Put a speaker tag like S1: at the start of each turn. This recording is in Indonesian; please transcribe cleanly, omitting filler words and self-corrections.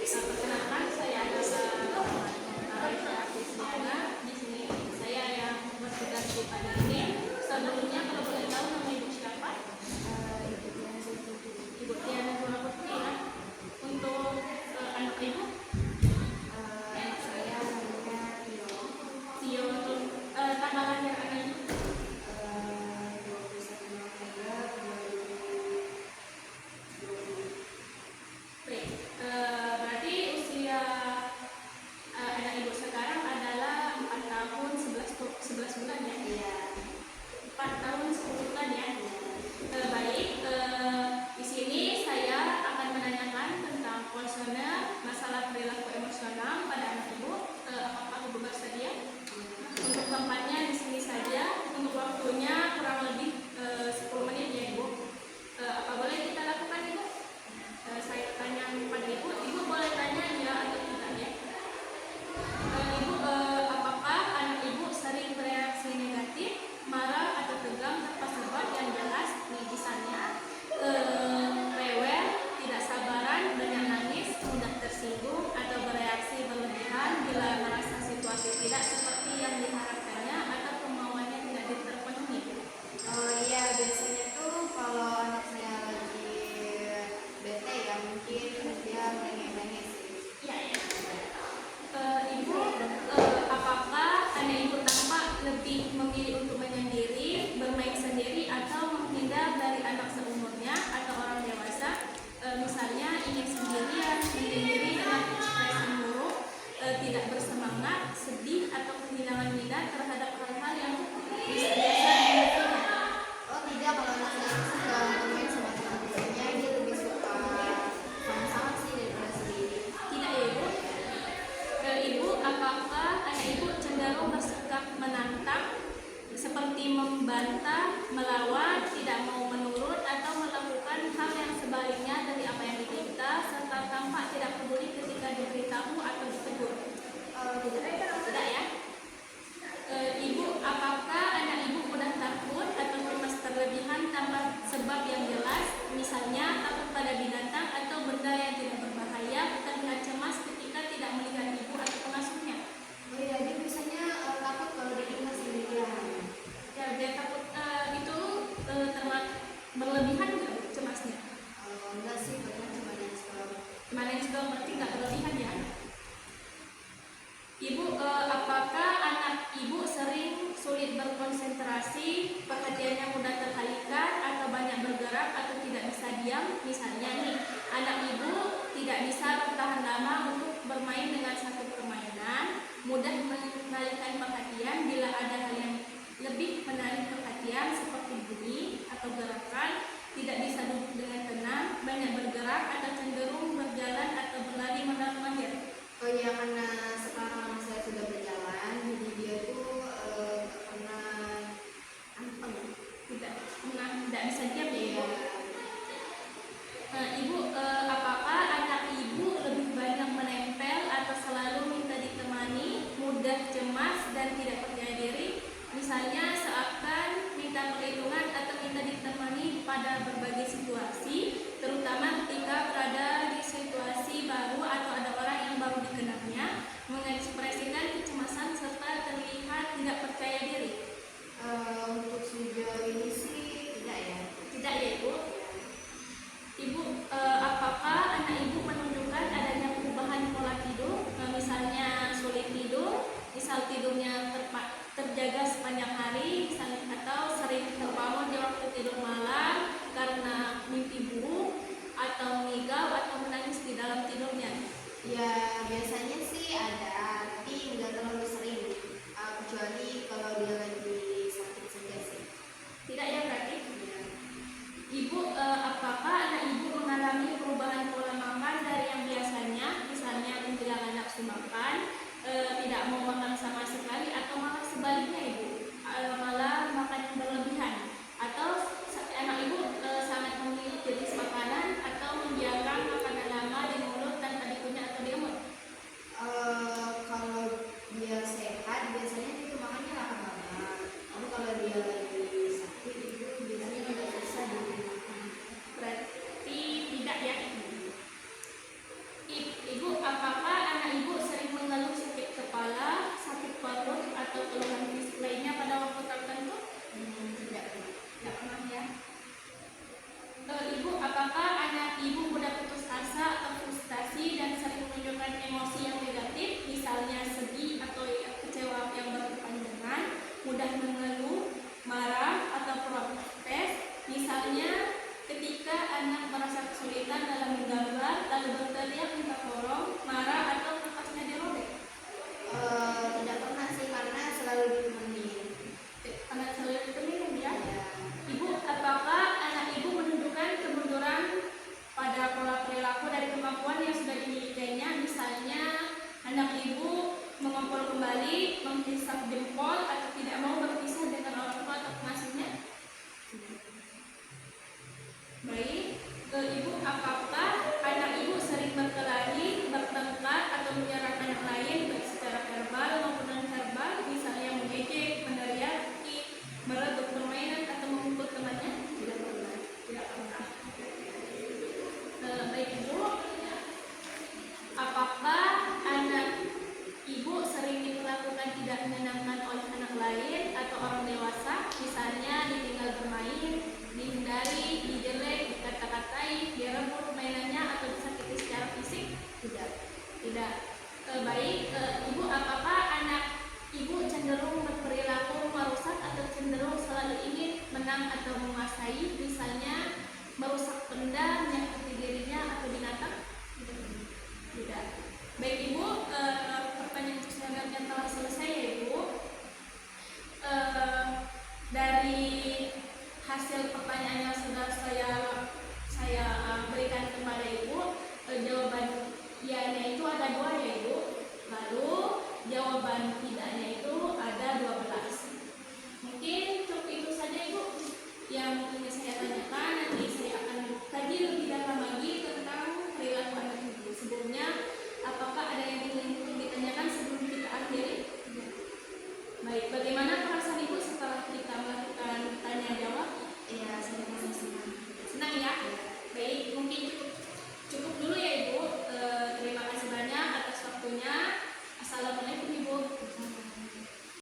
S1: Perkenalkan, saya adalah Raisa Krisdiana. Di sini saya yang bertugas di pagi ini. Sebelumnya, kalau boleh tahu nama ibu siapa? Ibu Tiana Purwakti ya. Untuk anak ibu,
S2: Anak saya namanya Tio.
S1: Tio. Untuk tanggal lahir anak ibu,
S2: 21 November 2020.
S1: baik. Berarti usia anak ibu sekarang adalah 4 tahun 11 bulan ya?
S2: Iya.
S1: 4 tahun 10 bulan ya. Baik, di sini saya akan menanyakan tentang kuesioner masalah perilaku emosional pada anak ibu. Apakah ibu bersedia? Untuk tempatnya di sini saja. Untuk waktunya kurang lebih 10 menit ya ibu. Apa boleh kita lakukan ibu? Saya tanya kepada ibu. Ibu boleh tanya ya atau tidak ya? Ibu, apakah anak ibu sering bereaksi negatif, marah atau tegang tanpa sebab yang jelas? Misalnya rewel, tidak sabaran, banyak nangis, mudah tersinggung, atau bereaksi berlebihan bila merasa situasi tidak seperti yang diharapkannya atau kemauannya tidak terpenuhi.
S2: Oh iya, biasanya tuh kalau anak saya lagi bete ya mungkin dia nangis-nangis sih.
S1: Iya ya. Ibu, apakah anak ibu tampak lebih memilih untuk menyendiri, bermain sendiri, atau menghindar dari anak seumurnya atau orang dewasa? Misalnya ingin sendirian, menyendiri dengan ekspresi murung, tidak bersemangat, sedih, atau kehilangan minat terhadap hal-hal yang biasa dimilikinya.
S2: Oh tidak, kalau anak saya itu suka bermain sama teman-temannya, dia lebih suka sama-sama sih daripada sendiri.
S1: Tidak ya ibu? Ibu, apakah anak ibu cenderung bersikap menantang, seperti membantah, melawan, tidak mau menurut, atau melakukan hal yang sebaliknya dari apa yang diminta, serta tampak tidak peduli ketika diberitahu atau ditegur? Tidak ya? Ibu, apakah anak ibu mudah takut atau cemas terlebihan tanpa sebab yang jelas, misalnya takut pada binatang atau benda yang tidak berbahaya, terlihat cemas ketika tidak melihat ibu atau pengasuhnya?
S2: Oh iya, dia biasanya takut kalau di rumah sendirian.
S1: Ya, dia takut itu terlalu berlebihan nggak cemasnya?
S2: Enggak sih, pernah cuma nangis doang.
S1: Manage dong, berarti nggak berlebihan ya? Ibu, apakah anak ibu sering sulit berkonsentrasi, perhatiannya mudah teralihkan, atau banyak bergerak, atau tidak bisa diam? Misalnya nih, anak ibu tidak bisa bertahan lama untuk bermain dengan satu permainan, mudah mengalihkan perhatian bila ada hal yang lebih menarik perhatian seperti bunyi atau gerakan, tidak bisa duduk dengan tenang, banyak bergerak, atau cenderung berjalan atau berlari mondar-mandir.
S2: Oh iya, karena sekarang anak saya sudah berjalan, jadi dia tuh pernah anteng.
S1: Tidak bisa diam ya ibu.
S2: Iya.
S1: Ibu, apakah anak ibu lebih banyak menempel atau selalu minta ditemani, mudah cemas dan tidak percaya diri? Misalnya seakan minta perlindungan atau minta ditemani pada berbagai situasi, terutama ketika berada di situasi baru atau ada orang yang baru dikenalnya, mengekspresikan kecemasan serta terlihat tidak percaya diri.
S2: Untuk sejauh ini sih tidak ya.
S1: Tidak ya ibu? Ibu, apakah anak ibu menunjukkan adanya perubahan pola tidur, misalnya sulit tidur, misal tidurnya terjaga sepanjang hari, misalnya, atau sering terbangun di waktu tidur malam karena mimpi buruk, atau mengigau atau menangis ketika anak merasa kesulitan dalam menggambar lalu berteriak minta tolong, marah atau nafasnya dirobek?
S2: Tidak pernah sih, karena selalu ditemenin.
S1: Anak selalu ditemenin ya.
S2: Ya.
S1: Ibu, apakah anak ibu menunjukkan kemunduran pada pola perilaku dari kemampuan yang sudah dimilikinya? Misalnya anak ibu mengompol kembali, menghisap jempol, atau tidak mau berpisah dengan orang tua atau pengasuhnya? Baik, ibu apakah